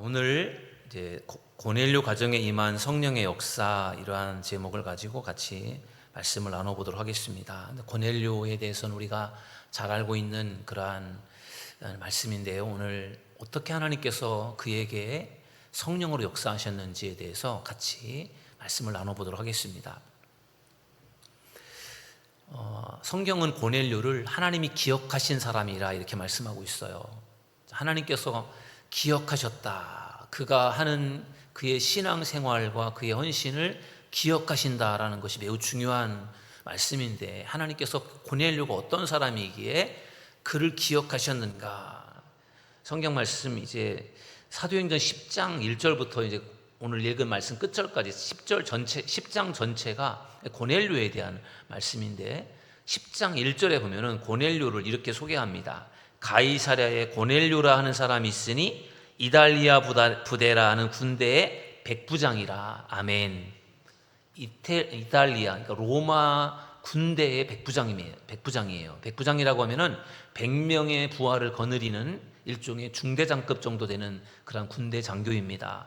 오늘 이제 고넬료 가정에 임한 성령의 역사, 이러한 제목을 가지고 같이 말씀을 나눠보도록 하겠습니다. 고넬료에 대해서는 우리가 잘 알고 있는 그러한 말씀인데요. 오늘 어떻게 하나님께서 그에게 성령으로 역사하셨는지에 대해서 같이 말씀을 나눠보도록 하겠습니다. 성경은 고넬료를 하나님이 기억하신 사람이라 이렇게 말씀하고 있어요. 하나님께서 기억하셨다. 그가 하는 그의 신앙생활과 그의 헌신을 기억하신다라는 것이 매우 중요한 말씀인데, 하나님께서 고넬료가 어떤 사람이기에 그를 기억하셨는가? 성경 말씀 이제 사도행전 10장 1절부터 이제 오늘 읽은 말씀 끝절까지 10장 전체가 고넬료에 대한 말씀인데, 10장 1절에 보면은 고넬료를 이렇게 소개합니다. 가이사랴에 고넬료라 하는 사람이 있으니 이달리아 부대라 하는 군대의 백부장이라. 아멘. 이달리아, 그러니까 로마 군대의 백부장이에요. 백부장이라고 하면은 100명의 부하를 거느리는 일종의 중대장급 정도 되는 그런 군대 장교입니다.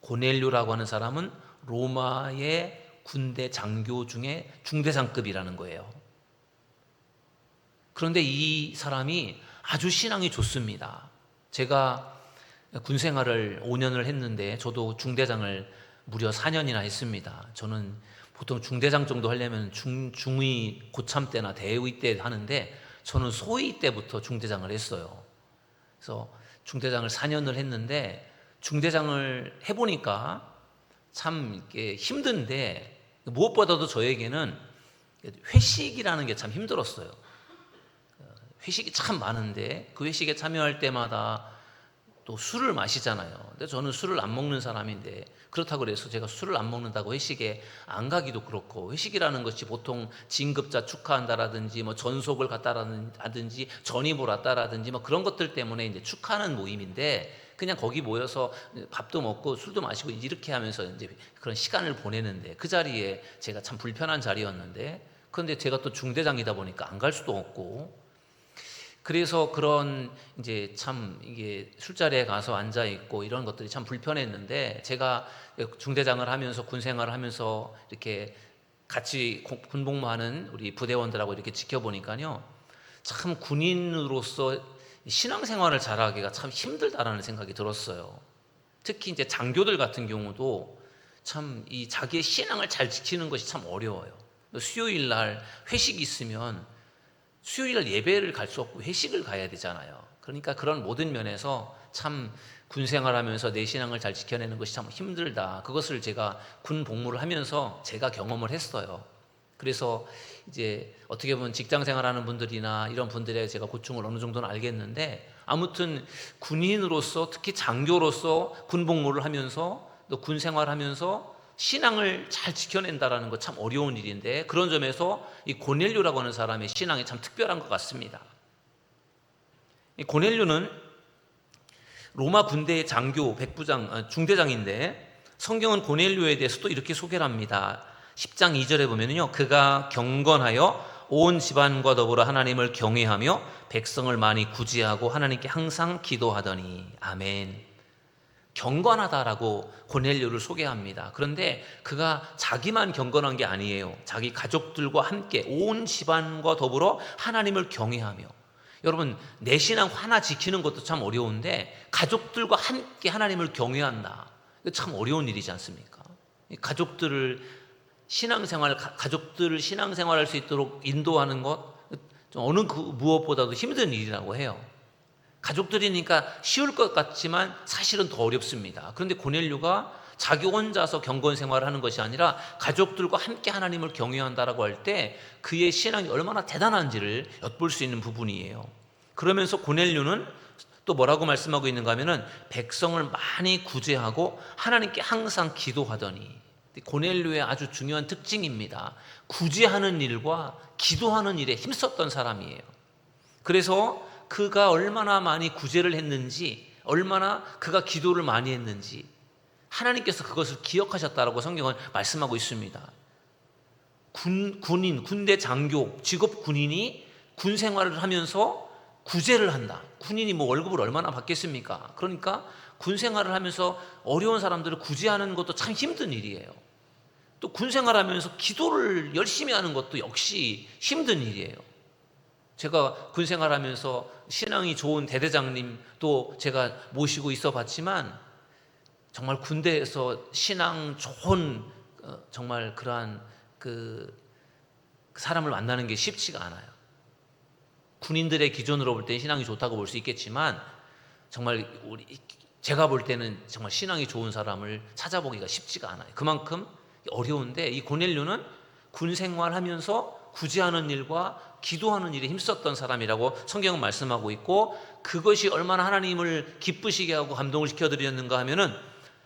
고넬료라고 하는 사람은 로마의 군대 장교 중에 중대장급이라는 거예요. 그런데 이 사람이 아주 신앙이 좋습니다. 제가 군 생활을 5년을 했는데 저도 중대장을 무려 4년이나 했습니다. 저는 보통 중대장 정도 하려면 중위 고참 때나 대위 때 하는데, 저는 소위 때부터 중대장을 했어요. 그래서 중대장을 4년을 했는데, 중대장을 해보니까 참 이렇게 힘든데, 무엇보다도 저에게는 회식이라는 게 참 힘들었어요. 회식이 참 많은데 그 회식에 참여할 때마다 또 술을 마시잖아요. 근데 저는 술을 안 먹는 사람인데, 그렇다고 해서 제가 술을 안 먹는다고 회식에 안 가기도 그렇고, 회식이라는 것이 보통 진급자 축하한다라든지 뭐 전속을 갖다라든지 전입을 왔다라든지 뭐 그런 것들 때문에 이제 축하하는 모임인데, 그냥 거기 모여서 밥도 먹고 술도 마시고 이렇게 하면서 이제 그런 시간을 보내는데, 그 자리에 제가 참 불편한 자리였는데, 그런데 제가 또 중대장이다 보니까 안 갈 수도 없고, 그래서 그런 이제 참 이게 술자리에 가서 앉아 있고 이런 것들이 참 불편했는데, 제가 중대장을 하면서 군 생활을 하면서 이렇게 같이 군복무하는 우리 부대원들하고 이렇게 지켜보니까요, 참 군인으로서 신앙생활을 잘하기가 참 힘들다라는 생각이 들었어요. 특히 이제 장교들 같은 경우도 참 이 자기의 신앙을 잘 지키는 것이 참 어려워요. 수요일 날 회식이 있으면 수요일 예배를 갈 수 없고 회식을 가야 되잖아요. 그러니까 그런 모든 면에서 참 군생활하면서 내 신앙을 잘 지켜내는 것이 참 힘들다. 그것을 제가 군 복무를 하면서 제가 경험을 했어요. 그래서 이제 어떻게 보면 직장 생활하는 분들이나 이런 분들의 제가 고충을 어느 정도는 알겠는데, 아무튼 군인으로서, 특히 장교로서 군 복무를 하면서 또 군 생활하면서 신앙을 잘 지켜낸다라는 거 참 어려운 일인데, 그런 점에서 이 고넬료라고 하는 사람의 신앙이 참 특별한 것 같습니다. 이 고넬료는 로마 군대의 장교, 중대장인데, 성경은 고넬료에 대해서 또 이렇게 소개를 합니다. 10장 2절에 보면요, 그가 경건하여 온 집안과 더불어 하나님을 경외하며 백성을 많이 구제하고 하나님께 항상 기도하더니. 아멘. 경건하다라고 고넬료를 소개합니다. 그런데 그가 자기만 경건한 게 아니에요. 자기 가족들과 함께 온 집안과 더불어 하나님을 경외하며. 여러분, 내 신앙 하나 지키는 것도 참 어려운데 가족들과 함께 하나님을 경외한다, 이거 참 어려운 일이지 않습니까? 가족들을 신앙생활할 수 있도록 인도하는 것, 어느 그 무엇보다도 힘든 일이라고 해요. 가족들이니까 쉬울 것 같지만 사실은 더 어렵습니다. 그런데 고넬료가 자기 혼자서 경건 생활을 하는 것이 아니라 가족들과 함께 하나님을 경외한다라고 할 때 그의 신앙이 얼마나 대단한지를 엿볼 수 있는 부분이에요. 그러면서 고넬료는 또 뭐라고 말씀하고 있는가 하면은 백성을 많이 구제하고 하나님께 항상 기도하더니. 고넬료의 아주 중요한 특징입니다. 구제하는 일과 기도하는 일에 힘썼던 사람이에요. 그래서 그가 얼마나 많이 구제를 했는지, 얼마나 그가 기도를 많이 했는지 하나님께서 그것을 기억하셨다라고 성경은 말씀하고 있습니다. 군대 장교, 직업 군인이 군 생활을 하면서 구제를 한다. 군인이 뭐 월급을 얼마나 받겠습니까? 그러니까 군 생활을 하면서 어려운 사람들을 구제하는 것도 참 힘든 일이에요. 또 군 생활하면서 기도를 열심히 하는 것도 역시 힘든 일이에요. 제가 군 생활하면서 신앙이 좋은 대대장님도 제가 모시고 있어 봤지만 정말 군대에서 신앙 좋은 정말 그러한 그 사람을 만나는 게 쉽지가 않아요. 군인들의 기준으로 볼 때 신앙이 좋다고 볼 수 있겠지만 정말 제가 볼 때는 정말 신앙이 좋은 사람을 찾아보기가 쉽지가 않아요. 그만큼 어려운데 이 고넬료는 군 생활하면서 구제하는 일과 기도하는 일에 힘썼던 사람이라고 성경은 말씀하고 있고, 그것이 얼마나 하나님을 기쁘시게 하고 감동을 시켜드렸는가 하면은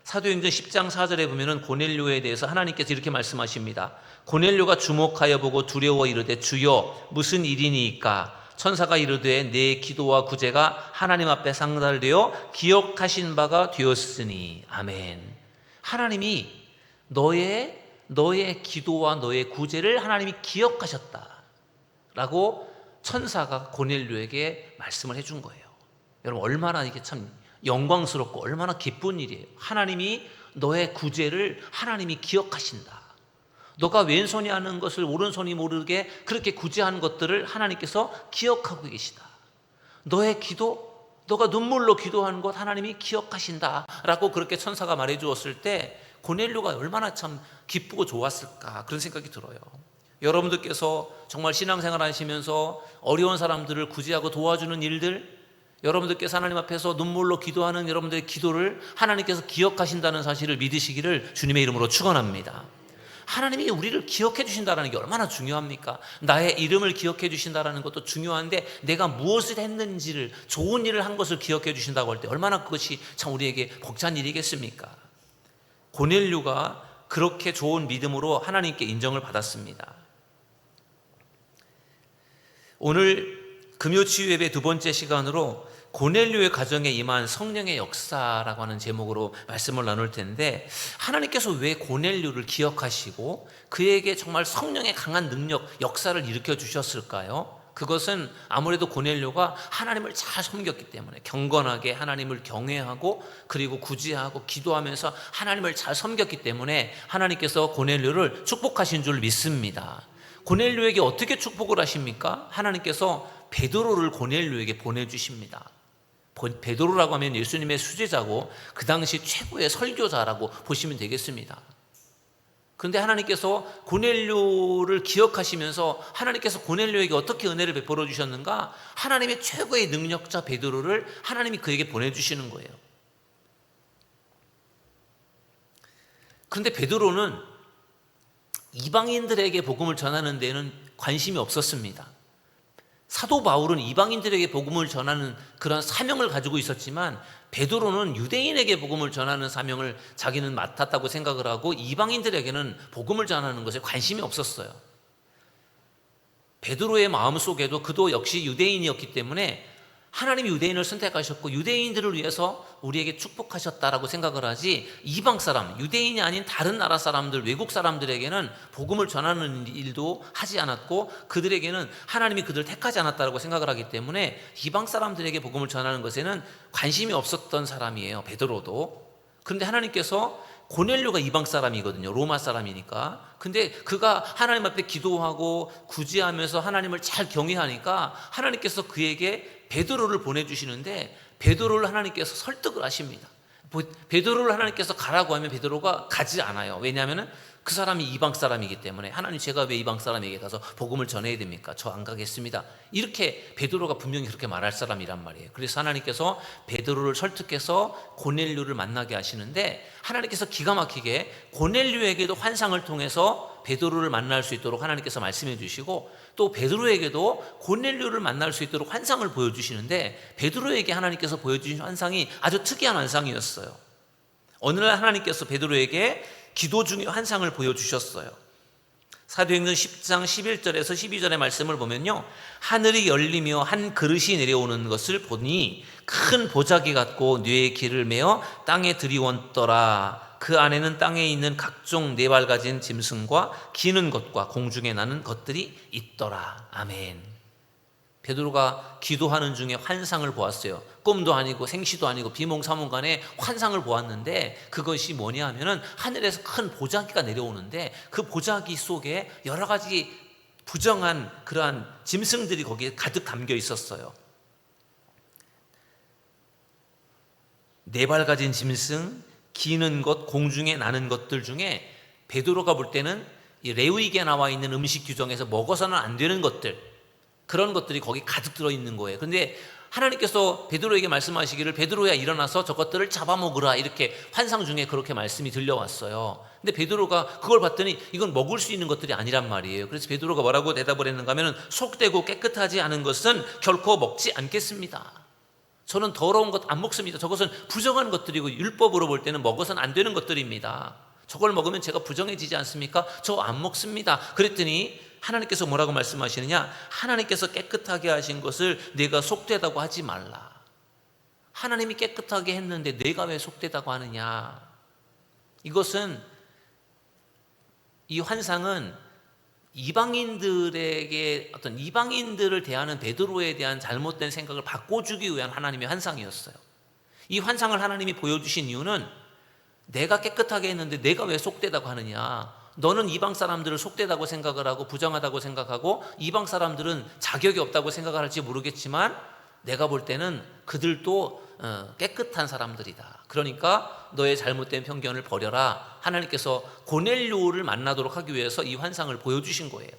사도행전 10장 4절에 보면은 고넬료에 대해서 하나님께서 이렇게 말씀하십니다. 고넬료가 주목하여 보고 두려워 이르되 주여 무슨 일이니이까? 천사가 이르되 내 기도와 구제가 하나님 앞에 상달되어 기억하신 바가 되었으니. 아멘. 하나님이 너의 기도와 너의 구제를 하나님이 기억하셨다 라고 천사가 고넬료에게 말씀을 해준 거예요. 여러분, 얼마나 이게 참 영광스럽고 얼마나 기쁜 일이에요. 하나님이 너의 구제를 하나님이 기억하신다. 너가 왼손이 하는 것을 오른손이 모르게 그렇게 구제하는 것들을 하나님께서 기억하고 계시다. 너의 기도, 너가 눈물로 기도하는 것 하나님이 기억하신다 라고 그렇게 천사가 말해 주었을 때 고넬료가 얼마나 참 기쁘고 좋았을까, 그런 생각이 들어요. 여러분들께서 정말 신앙생활 하시면서 어려운 사람들을 구제하고 도와주는 일들, 여러분들께서 하나님 앞에서 눈물로 기도하는 여러분들의 기도를 하나님께서 기억하신다는 사실을 믿으시기를 주님의 이름으로 축원합니다. 하나님이 우리를 기억해 주신다는 게 얼마나 중요합니까? 나의 이름을 기억해 주신다는 것도 중요한데 내가 무엇을 했는지를, 좋은 일을 한 것을 기억해 주신다고 할 때 얼마나 그것이 참 우리에게 벅찬 일이겠습니까? 고넬료가 그렇게 좋은 믿음으로 하나님께 인정을 받았습니다. 오늘 금요치유 예배 두 번째 시간으로 고넬료의 가정에 임한 성령의 역사라고 하는 제목으로 말씀을 나눌 텐데, 하나님께서 왜 고넬료를 기억하시고 그에게 정말 성령의 강한 능력, 역사를 일으켜 주셨을까요? 그것은 아무래도 고넬료가 하나님을 잘 섬겼기 때문에, 경건하게 하나님을 경외하고 그리고 구제하고 기도하면서 하나님을 잘 섬겼기 때문에 하나님께서 고넬료를 축복하신 줄 믿습니다. 고넬료에게 어떻게 축복을 하십니까? 하나님께서 베드로를 고넬료에게 보내주십니다. 베드로라고 하면 예수님의 수제자고 그 당시 최고의 설교자라고 보시면 되겠습니다. 그런데 하나님께서 고넬료를 기억하시면서 하나님께서 고넬료에게 어떻게 은혜를 베풀어 주셨는가? 하나님의 최고의 능력자 베드로를 하나님이 그에게 보내주시는 거예요. 그런데 베드로는 이방인들에게 복음을 전하는 데는 관심이 없었습니다. 사도 바울은 이방인들에게 복음을 전하는 그런 사명을 가지고 있었지만 베드로는 유대인에게 복음을 전하는 사명을 자기는 맡았다고 생각을 하고 이방인들에게는 복음을 전하는 것에 관심이 없었어요. 베드로의 마음속에도 그도 역시 유대인이었기 때문에 하나님이 유대인을 선택하셨고 유대인들을 위해서 우리에게 축복하셨다라고 생각을 하지, 이방 사람, 유대인이 아닌 다른 나라 사람들, 외국 사람들에게는 복음을 전하는 일도 하지 않았고 그들에게는 하나님이 그들을 택하지 않았다라고 생각을 하기 때문에 이방 사람들에게 복음을 전하는 것에는 관심이 없었던 사람이에요, 베드로도. 그런데 하나님께서, 고넬료가 이방 사람이거든요, 로마 사람이니까. 근데 그가 하나님 앞에 기도하고 구제하면서 하나님을 잘 경외하니까 하나님께서 그에게 베드로를 보내주시는데 베드로를 하나님께서 설득을 하십니다. 베드로를 하나님께서 가라고 하면 베드로가 가지 않아요. 왜냐하면 그 사람이 이방 사람이기 때문에, 하나님 제가 왜 이방 사람에게 가서 복음을 전해야 됩니까? 저 안 가겠습니다. 이렇게 베드로가 분명히 그렇게 말할 사람이란 말이에요. 그래서 하나님께서 베드로를 설득해서 고넬료를 만나게 하시는데, 하나님께서 기가 막히게 고넬료에게도 환상을 통해서 베드로를 만날 수 있도록 하나님께서 말씀해 주시고, 또 베드로에게도 고넬료를 만날 수 있도록 환상을 보여주시는데, 베드로에게 하나님께서 보여주신 환상이 아주 특이한 환상이었어요. 어느 날 하나님께서 베드로에게 기도 중에 환상을 보여주셨어요. 사도행전 10장 11절에서 12절의 말씀을 보면요, 하늘이 열리며 한 그릇이 내려오는 것을 보니 큰 보자기 같고 뇌에 길을 메어 땅에 들이얹더라. 그 안에는 땅에 있는 각종 네 발 가진 짐승과 기는 것과 공중에 나는 것들이 있더라. 아멘. 베드로가 기도하는 중에 환상을 보았어요. 꿈도 아니고 생시도 아니고 비몽사몽간에 환상을 보았는데, 그것이 뭐냐 하면은 하늘에서 큰 보자기가 내려오는데 그 보자기 속에 여러 가지 부정한 그러한 짐승들이 거기에 가득 담겨 있었어요. 네 발 가진 짐승, 기는 것, 공중에 나는 것들 중에 베드로가 볼 때는 이 레위기에 나와 있는 음식 규정에서 먹어서는 안 되는 것들, 그런 것들이 거기 가득 들어있는 거예요. 그런데 하나님께서 베드로에게 말씀하시기를 베드로야 일어나서 저것들을 잡아먹으라, 이렇게 환상 중에 그렇게 말씀이 들려왔어요. 근데 베드로가 그걸 봤더니 이건 먹을 수 있는 것들이 아니란 말이에요. 그래서 베드로가 뭐라고 대답을 했는가 하면, 속되고 깨끗하지 않은 것은 결코 먹지 않겠습니다. 저는 더러운 것 안 먹습니다. 저것은 부정한 것들이고 율법으로 볼 때는 먹어서는 안 되는 것들입니다. 저걸 먹으면 제가 부정해지지 않습니까? 저 안 먹습니다. 그랬더니 하나님께서 뭐라고 말씀하시느냐? 하나님께서 깨끗하게 하신 것을 내가 속되다고 하지 말라. 하나님이 깨끗하게 했는데 내가 왜 속되다고 하느냐? 이 환상은 이방인들에게 어떤 이방인들을 대하는 베드로에 대한 잘못된 생각을 바꿔주기 위한 하나님의 환상이었어요. 이 환상을 하나님이 보여주신 이유는 내가 깨끗하게 했는데 내가 왜 속되다고 하느냐? 너는 이방 사람들을 속되다고 생각을 하고 부정하다고 생각하고 이방 사람들은 자격이 없다고 생각을 할지 모르겠지만 내가 볼 때는 그들도 깨끗한 사람들이다. 그러니까 너의 잘못된 편견을 버려라. 하나님께서 고넬료를 만나도록 하기 위해서 이 환상을 보여주신 거예요.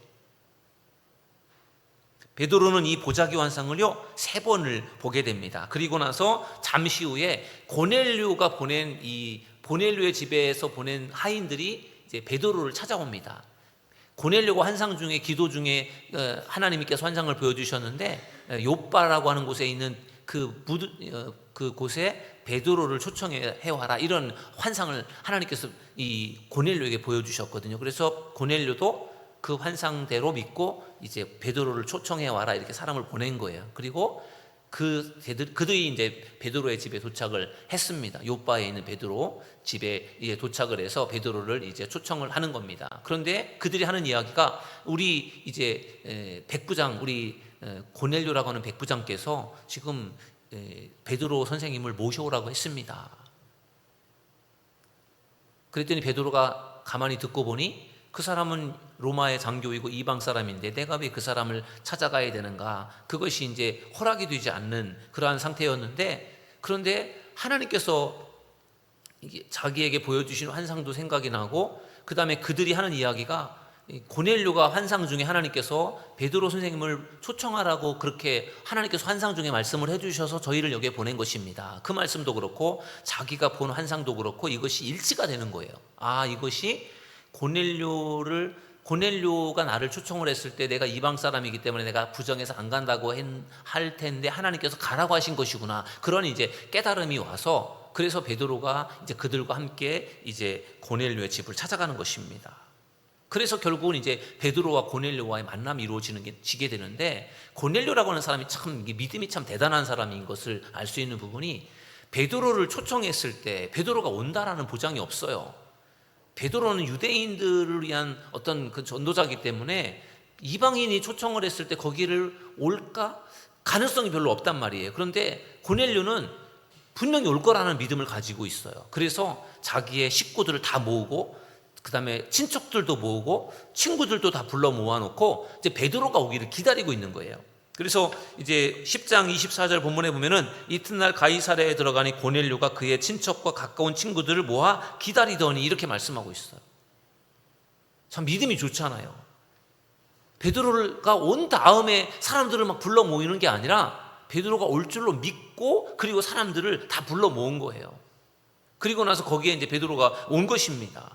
베드로는 이 보자기 환상을요 3번을 보게 됩니다. 그리고 나서 잠시 후에 고넬료가 보낸 이 고넬료의 집에서 보낸 하인들이 이제 베드로를 찾아옵니다. 고넬료가 환상 중에 기도 중에 하나님께서 환상을 보여주셨는데 요빠라고 하는 곳에 있는 그 곳에 베드로를 초청해 와라, 이런 환상을 하나님께서 이 고넬료에게 보여주셨거든요. 그래서 고넬료도 그 환상대로 믿고 이제 베드로를 초청해 와라, 이렇게 사람을 보낸 거예요. 그리고 그들이 이제 베드로의 집에 도착을 했습니다. 요빠에 있는 베드로 집에 이제 도착을 해서 베드로를 이제 초청을 하는 겁니다. 그런데 그들이 하는 이야기가 우리 이제 백부장, 우리 고넬료라고 하는 백부장께서 지금 베드로 선생님을 모셔오라고 했습니다. 그랬더니 베드로가 가만히 듣고 보니 그 사람은 로마의 장교이고 이방 사람인데 내가 왜 그 사람을 찾아가야 되는가? 그것이 이제 허락이 되지 않는 그러한 상태였는데, 그런데 하나님께서 자기에게 보여주신 환상도 생각이 나고, 그 다음에 그들이 하는 이야기가 고넬료가 환상 중에 하나님께서 베드로 선생님을 초청하라고 그렇게 하나님께서 환상 중에 말씀을 해주셔서 저희를 여기에 보낸 것입니다. 그 말씀도 그렇고 자기가 본 환상도 그렇고 이것이 일치가 되는 거예요. 아, 이것이 고넬료가 나를 초청을 했을 때 내가 이방 사람이기 때문에 내가 부정해서 안 간다고 할 텐데 하나님께서 가라고 하신 것이구나. 그런 이제 깨달음이 와서, 그래서 베드로가 이제 그들과 함께 이제 고넬료의 집을 찾아가는 것입니다. 그래서 결국은 이제 베드로와 고넬료와의 만남이 이루어지게 되는데, 고넬료라고 하는 사람이 참 믿음이 참 대단한 사람인 것을 알 수 있는 부분이, 베드로를 초청했을 때 베드로가 온다라는 보장이 없어요. 베드로는 유대인들을 위한 어떤 그 전도자이기 때문에 이방인이 초청을 했을 때 거기를 올까? 가능성이 별로 없단 말이에요. 그런데 고넬료는 분명히 올 거라는 믿음을 가지고 있어요. 그래서 자기의 식구들을 다 모으고, 그 다음에 친척들도 모으고 친구들도 다 불러 모아놓고 이제 베드로가 오기를 기다리고 있는 거예요. 그래서 이제 10장 24절 본문에 보면은 이튿날 가이사랴에 들어가니 고넬료가 그의 친척과 가까운 친구들을 모아 기다리더니, 이렇게 말씀하고 있어요. 참 믿음이 좋잖아요. 베드로가 온 다음에 사람들을 막 불러 모이는 게 아니라 베드로가 올 줄로 믿고, 그리고 사람들을 다 불러 모은 거예요. 그리고 나서 거기에 이제 베드로가 온 것입니다.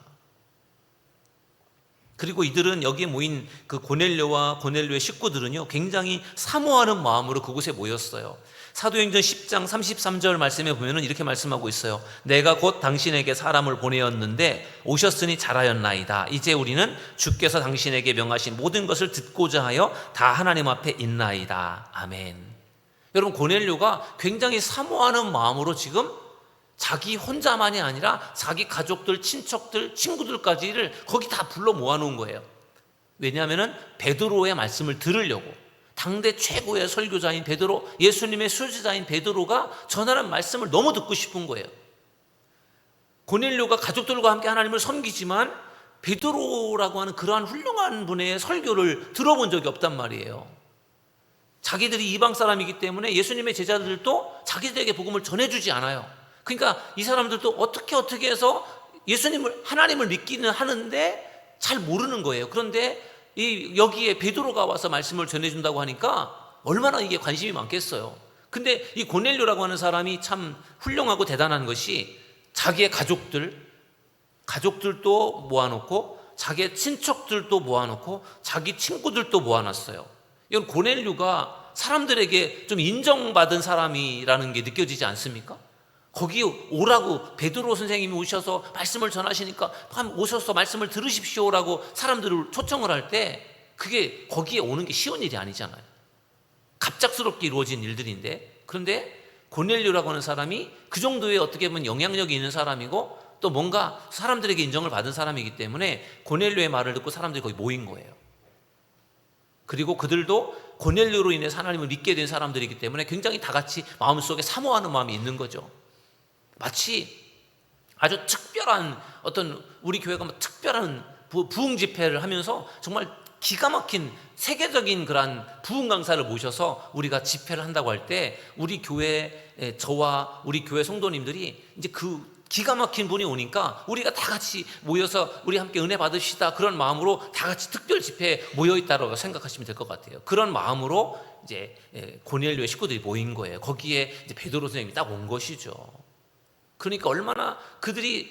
그리고 이들은 여기에 모인 그 고넬료와 고넬료의 식구들은요 굉장히 사모하는 마음으로 그곳에 모였어요. 사도행전 10장 33절 말씀에 보면은 이렇게 말씀하고 있어요. 내가 곧 당신에게 사람을 보내었는데 오셨으니 잘하였나이다. 이제 우리는 주께서 당신에게 명하신 모든 것을 듣고자 하여 다 하나님 앞에 있나이다. 아멘. 여러분, 고넬료가 굉장히 사모하는 마음으로 지금 자기 혼자만이 아니라 자기 가족들, 친척들, 친구들까지를 거기 다 불러 모아놓은 거예요. 왜냐하면 베드로의 말씀을 들으려고. 당대 최고의 설교자인 베드로, 예수님의 수제자인 베드로가 전하는 말씀을 너무 듣고 싶은 거예요. 고넬료가 가족들과 함께 하나님을 섬기지만 베드로라고 하는 그러한 훌륭한 분의 설교를 들어본 적이 없단 말이에요. 자기들이 이방 사람이기 때문에 예수님의 제자들도 자기들에게 복음을 전해주지 않아요. 그러니까 이 사람들도 어떻게 해서 하나님을 믿기는 하는데 잘 모르는 거예요. 그런데 여기에 베드로가 와서 말씀을 전해준다고 하니까 얼마나 이게 관심이 많겠어요. 근데 이 고넬료라고 하는 사람이 참 훌륭하고 대단한 것이 자기의 가족들도 모아놓고 자기의 친척들도 모아놓고 자기 친구들도 모아놨어요. 이건 고넬료가 사람들에게 좀 인정받은 사람이라는 게 느껴지지 않습니까? 거기 오라고 베드로 선생님이 오셔서 말씀을 전하시니까 오셔서 말씀을 들으십시오라고 사람들을 초청을 할 때 그게 거기에 오는 게 쉬운 일이 아니잖아요. 갑작스럽게 이루어진 일들인데, 그런데 고넬료라고 하는 사람이 그 정도의 어떻게 보면 영향력이 있는 사람이고 또 뭔가 사람들에게 인정을 받은 사람이기 때문에 고넬료의 말을 듣고 사람들이 거기 모인 거예요. 그리고 그들도 고넬료로 인해서 하나님을 믿게 된 사람들이기 때문에 굉장히 다 같이 마음속에 사모하는 마음이 있는 거죠. 마치 아주 특별한 우리 교회가 특별한 부흥 집회를 하면서 정말 기가 막힌 세계적인 그런 부흥 강사를 모셔서 우리가 집회를 한다고 할 때 우리 교회 저와 우리 교회 성도님들이 이제 그 기가 막힌 분이 오니까 우리가 다 같이 모여서 우리 함께 은혜 받으시다 그런 마음으로 다 같이 특별 집회에 모여 있다고 생각하시면 될 것 같아요. 그런 마음으로 이제 고넬료의 식구들이 모인 거예요. 거기에 이제 베드로 선생님이 딱 온 것이죠. 그러니까 얼마나 그들이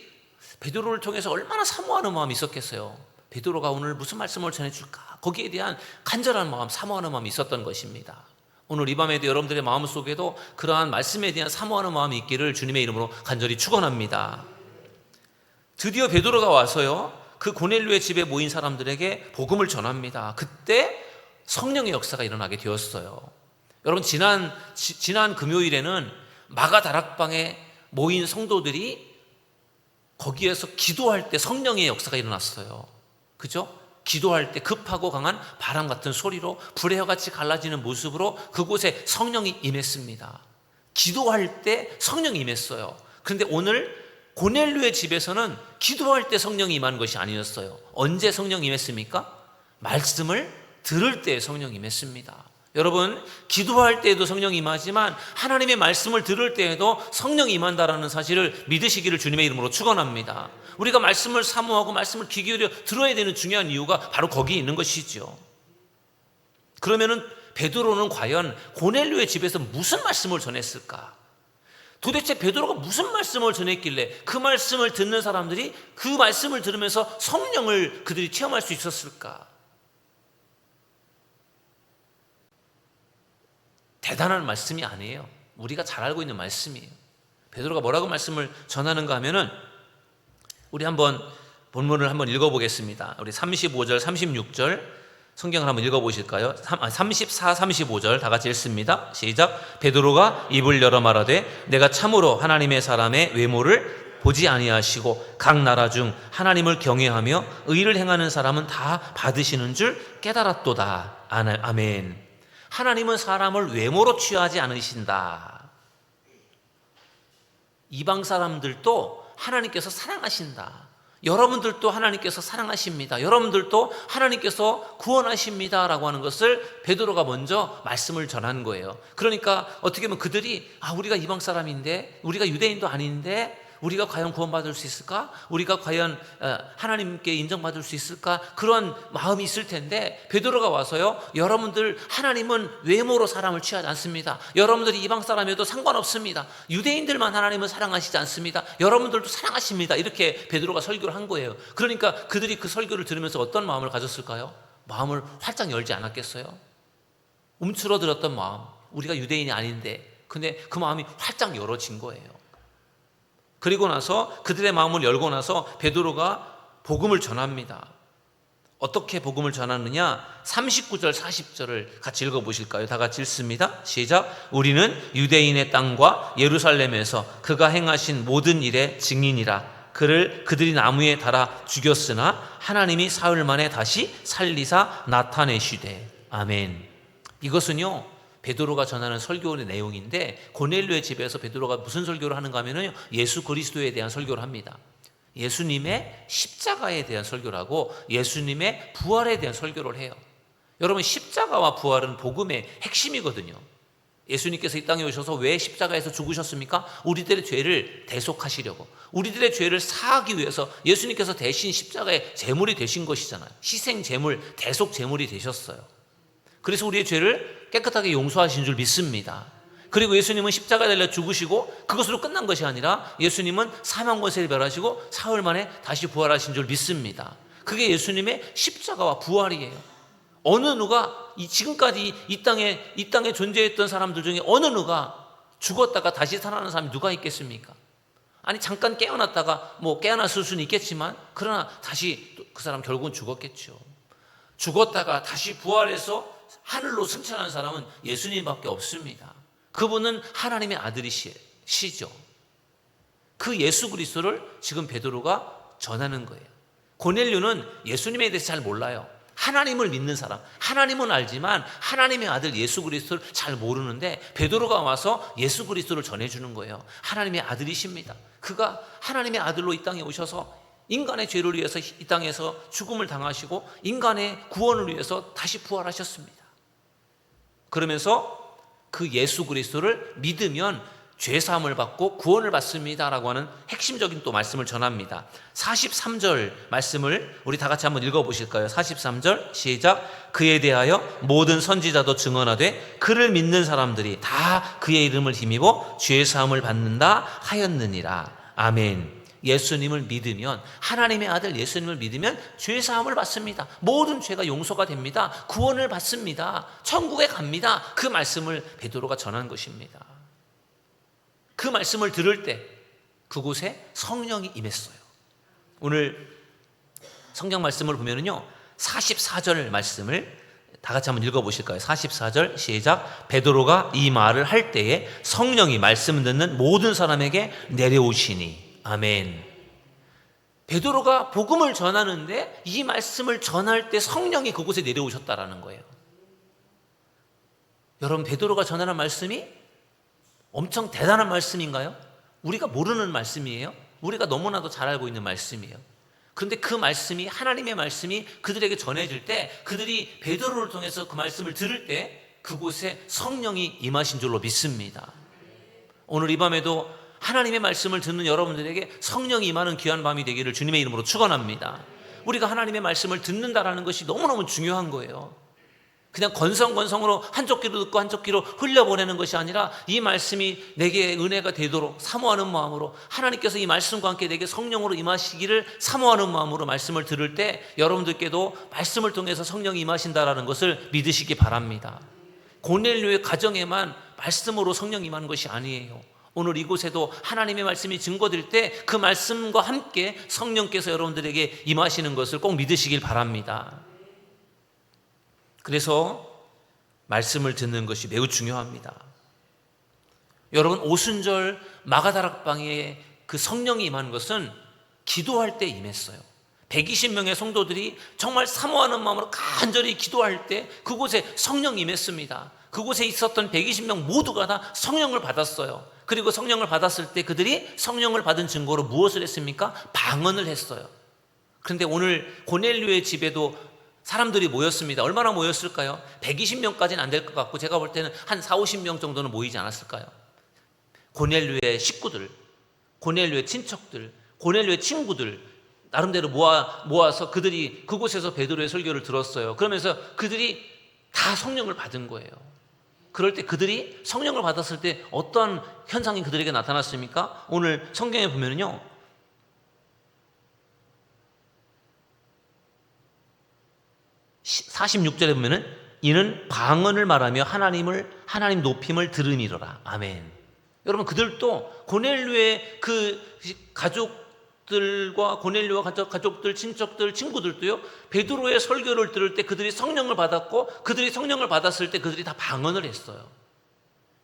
베드로를 통해서 얼마나 사모하는 마음이 있었겠어요. 베드로가 오늘 무슨 말씀을 전해줄까? 거기에 대한 간절한 마음, 사모하는 마음이 있었던 것입니다. 오늘 이 밤에도 여러분들의 마음속에도 그러한 말씀에 대한 사모하는 마음이 있기를 주님의 이름으로 간절히 축원합니다. 드디어 베드로가 와서요, 그 고넬료의 집에 모인 사람들에게 복음을 전합니다. 그때 성령의 역사가 일어나게 되었어요. 여러분, 지난 금요일에는 마가 다락방에 모인 성도들이 거기에서 기도할 때 성령의 역사가 일어났어요. 그죠? 기도할 때 급하고 강한 바람 같은 소리로 불의 혀같이 갈라지는 모습으로 그곳에 성령이 임했습니다. 기도할 때 성령이 임했어요. 그런데 오늘 고넬료의 집에서는 기도할 때 성령이 임한 것이 아니었어요. 언제 성령이 임했습니까? 말씀을 들을 때 성령이 임했습니다. 여러분, 기도할 때에도 성령이 임하지만 하나님의 말씀을 들을 때에도 성령이 임한다라는 사실을 믿으시기를 주님의 이름으로 축원합니다. 우리가 말씀을 사모하고 말씀을 귀 기울여 들어야 되는 중요한 이유가 바로 거기에 있는 것이죠. 그러면은 베드로는 과연 고넬료의 집에서 무슨 말씀을 전했을까? 도대체 베드로가 무슨 말씀을 전했길래 그 말씀을 듣는 사람들이 그 말씀을 들으면서 성령을 그들이 체험할 수 있었을까? 대단한 말씀이 아니에요. 우리가 잘 알고 있는 말씀이에요. 베드로가 뭐라고 말씀을 전하는가 하면은 우리 한번 본문을 한번 읽어보겠습니다. 우리 35절, 36절 성경을 한번 읽어보실까요? 34, 35절 다 같이 읽습니다. 시작. 베드로가 입을 열어 말하되 내가 참으로 하나님의 사람의 외모를 보지 아니하시고 각 나라 중 하나님을 경외하며 의를 행하는 사람은 다 받으시는 줄 깨달았도다. 아멘. 하나님은 사람을 외모로 취하지 않으신다. 이방 사람들도 하나님께서 사랑하신다. 여러분들도 하나님께서 사랑하십니다. 여러분들도 하나님께서 구원하십니다 라고 하는 것을 베드로가 먼저 말씀을 전한 거예요. 그러니까 어떻게 보면 그들이 우리가 이방 사람인데, 우리가 유대인도 아닌데 우리가 과연 구원받을 수 있을까? 우리가 과연 하나님께 인정받을 수 있을까? 그런 마음이 있을 텐데 베드로가 와서요, 여러분들 하나님은 외모로 사람을 취하지 않습니다. 여러분들이 이방 사람이어도 상관없습니다. 유대인들만 하나님은 사랑하시지 않습니다. 여러분들도 사랑하십니다. 이렇게 베드로가 설교를 한 거예요. 그러니까 그들이 그 설교를 들으면서 어떤 마음을 가졌을까요? 마음을 활짝 열지 않았겠어요? 움츠러들었던 마음, 우리가 유대인이 아닌데, 근데 그 마음이 활짝 열어진 거예요. 그리고 나서 그들의 마음을 열고 나서 베드로가 복음을 전합니다. 어떻게 복음을 전하느냐? 39절 40절을 같이 읽어보실까요? 다 같이 읽습니다. 시작. 우리는 유대인의 땅과 예루살렘에서 그가 행하신 모든 일의 증인이라. 그를 그들이 나무에 달아 죽였으나 하나님이 사흘 만에 다시 살리사 나타내시되. 아멘. 이것은요, 베드로가 전하는 설교의 내용인데, 고넬료의 집에서 베드로가 무슨 설교를 하는가 하면요, 예수 그리스도에 대한 설교를 합니다. 예수님의 십자가에 대한 설교를 하고 예수님의 부활에 대한 설교를 해요. 여러분, 십자가와 부활은 복음의 핵심이거든요. 예수님께서 이 땅에 오셔서 왜 십자가에서 죽으셨습니까? 우리들의 죄를 대속하시려고, 우리들의 죄를 사하기 위해서 예수님께서 대신 십자가의 제물이 되신 것이잖아요. 희생 제물, 대속 제물이 되셨어요. 그래서 우리의 죄를 깨끗하게 용서하신 줄 믿습니다. 그리고 예수님은 십자가에 달려 죽으시고 그것으로 끝난 것이 아니라 예수님은 사망 권세를 멸하시고 사흘 만에 다시 부활하신 줄 믿습니다. 그게 예수님의 십자가와 부활이에요. 어느 누가 지금까지 이 땅에 존재했던 사람들 중에 어느 누가 죽었다가 다시 살아나는 사람이 누가 있겠습니까? 아니, 잠깐 깨어났다가 깨어났을 수는 있겠지만, 그러나 다시 그 사람 결국은 죽었겠죠. 죽었다가 다시 부활해서 하늘로 승천하는 사람은 예수님밖에 없습니다. 그분은 하나님의 아들이시죠. 그 예수 그리스도를 지금 베드로가 전하는 거예요. 고넬료는 예수님에 대해서 잘 몰라요. 하나님을 믿는 사람, 하나님은 알지만 하나님의 아들 예수 그리스도를 잘 모르는데, 베드로가 와서 예수 그리스도를 전해주는 거예요. 하나님의 아들이십니다. 그가 하나님의 아들로 이 땅에 오셔서 인간의 죄를 위해서 이 땅에서 죽음을 당하시고 인간의 구원을 위해서 다시 부활하셨습니다. 그러면서 그 예수 그리스도를 믿으면 죄사함을 받고 구원을 받습니다라고 하는 핵심적인 또 말씀을 전합니다. 43절 말씀을 우리 다 같이 한번 읽어보실까요? 43절 시작. 그에 대하여 모든 선지자도 증언하되 그를 믿는 사람들이 다 그의 이름을 힘입어 죄사함을 받는다 하였느니라. 아멘. 예수님을 믿으면, 하나님의 아들 예수님을 믿으면 죄사함을 받습니다. 모든 죄가 용서가 됩니다. 구원을 받습니다. 천국에 갑니다. 그 말씀을 베드로가 전한 것입니다. 그 말씀을 들을 때 그곳에 성령이 임했어요. 오늘 성경 말씀을 보면은요, 44절 말씀을 다 같이 한번 읽어보실까요? 44절 시작. 베드로가 이 말을 할 때에 성령이 말씀 듣는 모든 사람에게 내려오시니. 아멘. 베드로가 복음을 전하는데 이 말씀을 전할 때 성령이 그곳에 내려오셨다라는 거예요. 여러분, 베드로가 전하는 말씀이 엄청 대단한 말씀인가요? 우리가 모르는 말씀이에요? 우리가 너무나도 잘 알고 있는 말씀이에요. 그런데 그 말씀이, 하나님의 말씀이 그들에게 전해질 때, 그들이 베드로를 통해서 그 말씀을 들을 때 그곳에 성령이 임하신 줄로 믿습니다. 오늘 이 밤에도 하나님의 말씀을 듣는 여러분들에게 성령이 임하는 귀한 밤이 되기를 주님의 이름으로 축원합니다. 우리가 하나님의 말씀을 듣는다라는 것이 너무너무 중요한 거예요. 그냥 건성건성으로 한쪽 귀로 듣고 한쪽 귀로 흘려보내는 것이 아니라, 이 말씀이 내게 은혜가 되도록 사모하는 마음으로, 하나님께서 이 말씀과 함께 내게 성령으로 임하시기를 사모하는 마음으로 말씀을 들을 때 여러분들께도 말씀을 통해서 성령이 임하신다라는 것을 믿으시기 바랍니다. 고넬료의 가정에만 말씀으로 성령이 임하는 것이 아니에요. 오늘 이곳에도 하나님의 말씀이 증거될 때 그 말씀과 함께 성령께서 여러분들에게 임하시는 것을 꼭 믿으시길 바랍니다. 그래서 말씀을 듣는 것이 매우 중요합니다. 여러분, 오순절 마가다락방에 그 성령이 임한 것은 기도할 때 임했어요. 120명의 성도들이 정말 사모하는 마음으로 간절히 기도할 때 그곳에 성령이 임했습니다. 그곳에 있었던 120명 모두가 다 성령을 받았어요. 그리고 성령을 받았을 때 그들이 성령을 받은 증거로 무엇을 했습니까? 방언을 했어요. 그런데 오늘 고넬료의 집에도 사람들이 모였습니다. 얼마나 모였을까요? 120명까지는 안 될 것 같고, 제가 볼 때는 한 40-50명 정도는 모이지 않았을까요? 고넬료의 식구들, 고넬료의 친척들, 고넬료의 친구들 나름대로 모아서 그들이 그곳에서 베드로의 설교를 들었어요. 그러면서 그들이 다 성령을 받은 거예요. 그럴 때 그들이 성령을 받았을 때 어떤 현상이 그들에게 나타났습니까? 오늘 성경에 보면은요, 46절에 보면은 이는 방언을 말하며 하나님 높임을 들으니로라. 아멘. 여러분, 그들도 고넬료의 그 가족들과 고넬료와 가족들, 친척들, 친구들도요, 베드로의 설교를 들을 때 그들이 성령을 받았고, 그들이 성령을 받았을 때 그들이 다 방언을 했어요.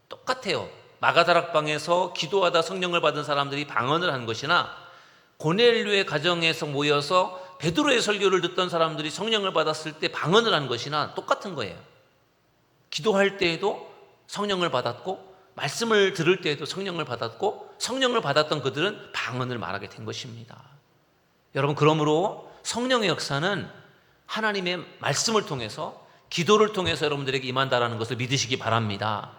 똑같아요. 마가다락방에서 기도하다 성령을 받은 사람들이 방언을 한 것이나, 고넬료의 가정에서 모여서 베드로의 설교를 듣던 사람들이 성령을 받았을 때 방언을 한 것이나 똑같은 거예요. 기도할 때에도 성령을 받았고 말씀을 들을 때에도 성령을 받았고 성령을 받았던 그들은 방언을 말하게 된 것입니다. 여러분, 그러므로 성령의 역사는 하나님의 말씀을 통해서 기도를 통해서 여러분들에게 임한다라는 것을 믿으시기 바랍니다.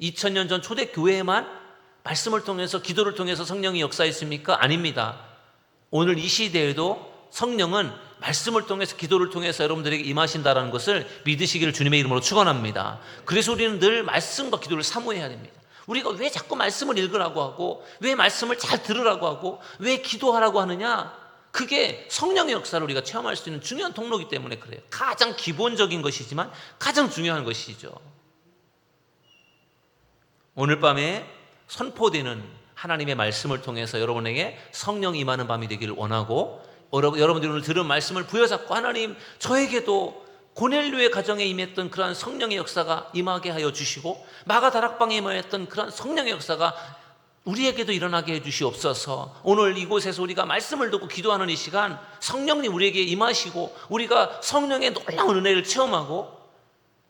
2000년 전 초대교회에만 말씀을 통해서 기도를 통해서 성령이 역사했습니까? 아닙니다. 오늘 이 시대에도 성령은 말씀을 통해서 기도를 통해서 여러분들에게 임하신다라는 것을 믿으시기를 주님의 이름으로 축원합니다. 그래서 우리는 늘 말씀과 기도를 사모해야 됩니다. 우리가 왜 자꾸 말씀을 읽으라고 하고 왜 말씀을 잘 들으라고 하고 왜 기도하라고 하느냐? 그게 성령의 역사를 우리가 체험할 수 있는 중요한 통로이기 때문에 그래요. 가장 기본적인 것이지만 가장 중요한 것이죠. 오늘 밤에 선포되는 하나님의 말씀을 통해서 여러분에게 성령이 임하는 밤이 되기를 원하고, 여러분들이 오늘 들은 말씀을 부여잡고 하나님, 저에게도 고넬료의 가정에 임했던 그러한 성령의 역사가 임하게 하여 주시고 마가 다락방에 임했던 그러한 성령의 역사가 우리에게도 일어나게 해주시옵소서. 오늘 이곳에서 우리가 말씀을 듣고 기도하는 이 시간 성령님 우리에게 임하시고 우리가 성령의 놀라운 은혜를 체험하고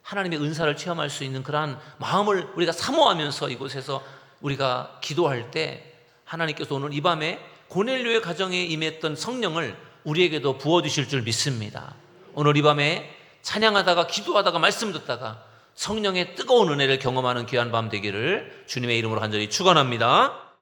하나님의 은사를 체험할 수 있는 그러한 마음을 우리가 사모하면서 이곳에서 우리가 기도할 때 하나님께서 오늘 이 밤에 고넬료의 가정에 임했던 성령을 우리에게도 부어주실 줄 믿습니다. 오늘 이 밤에 찬양하다가 기도하다가 말씀 듣다가 성령의 뜨거운 은혜를 경험하는 귀한 밤 되기를 주님의 이름으로 간절히 축원합니다.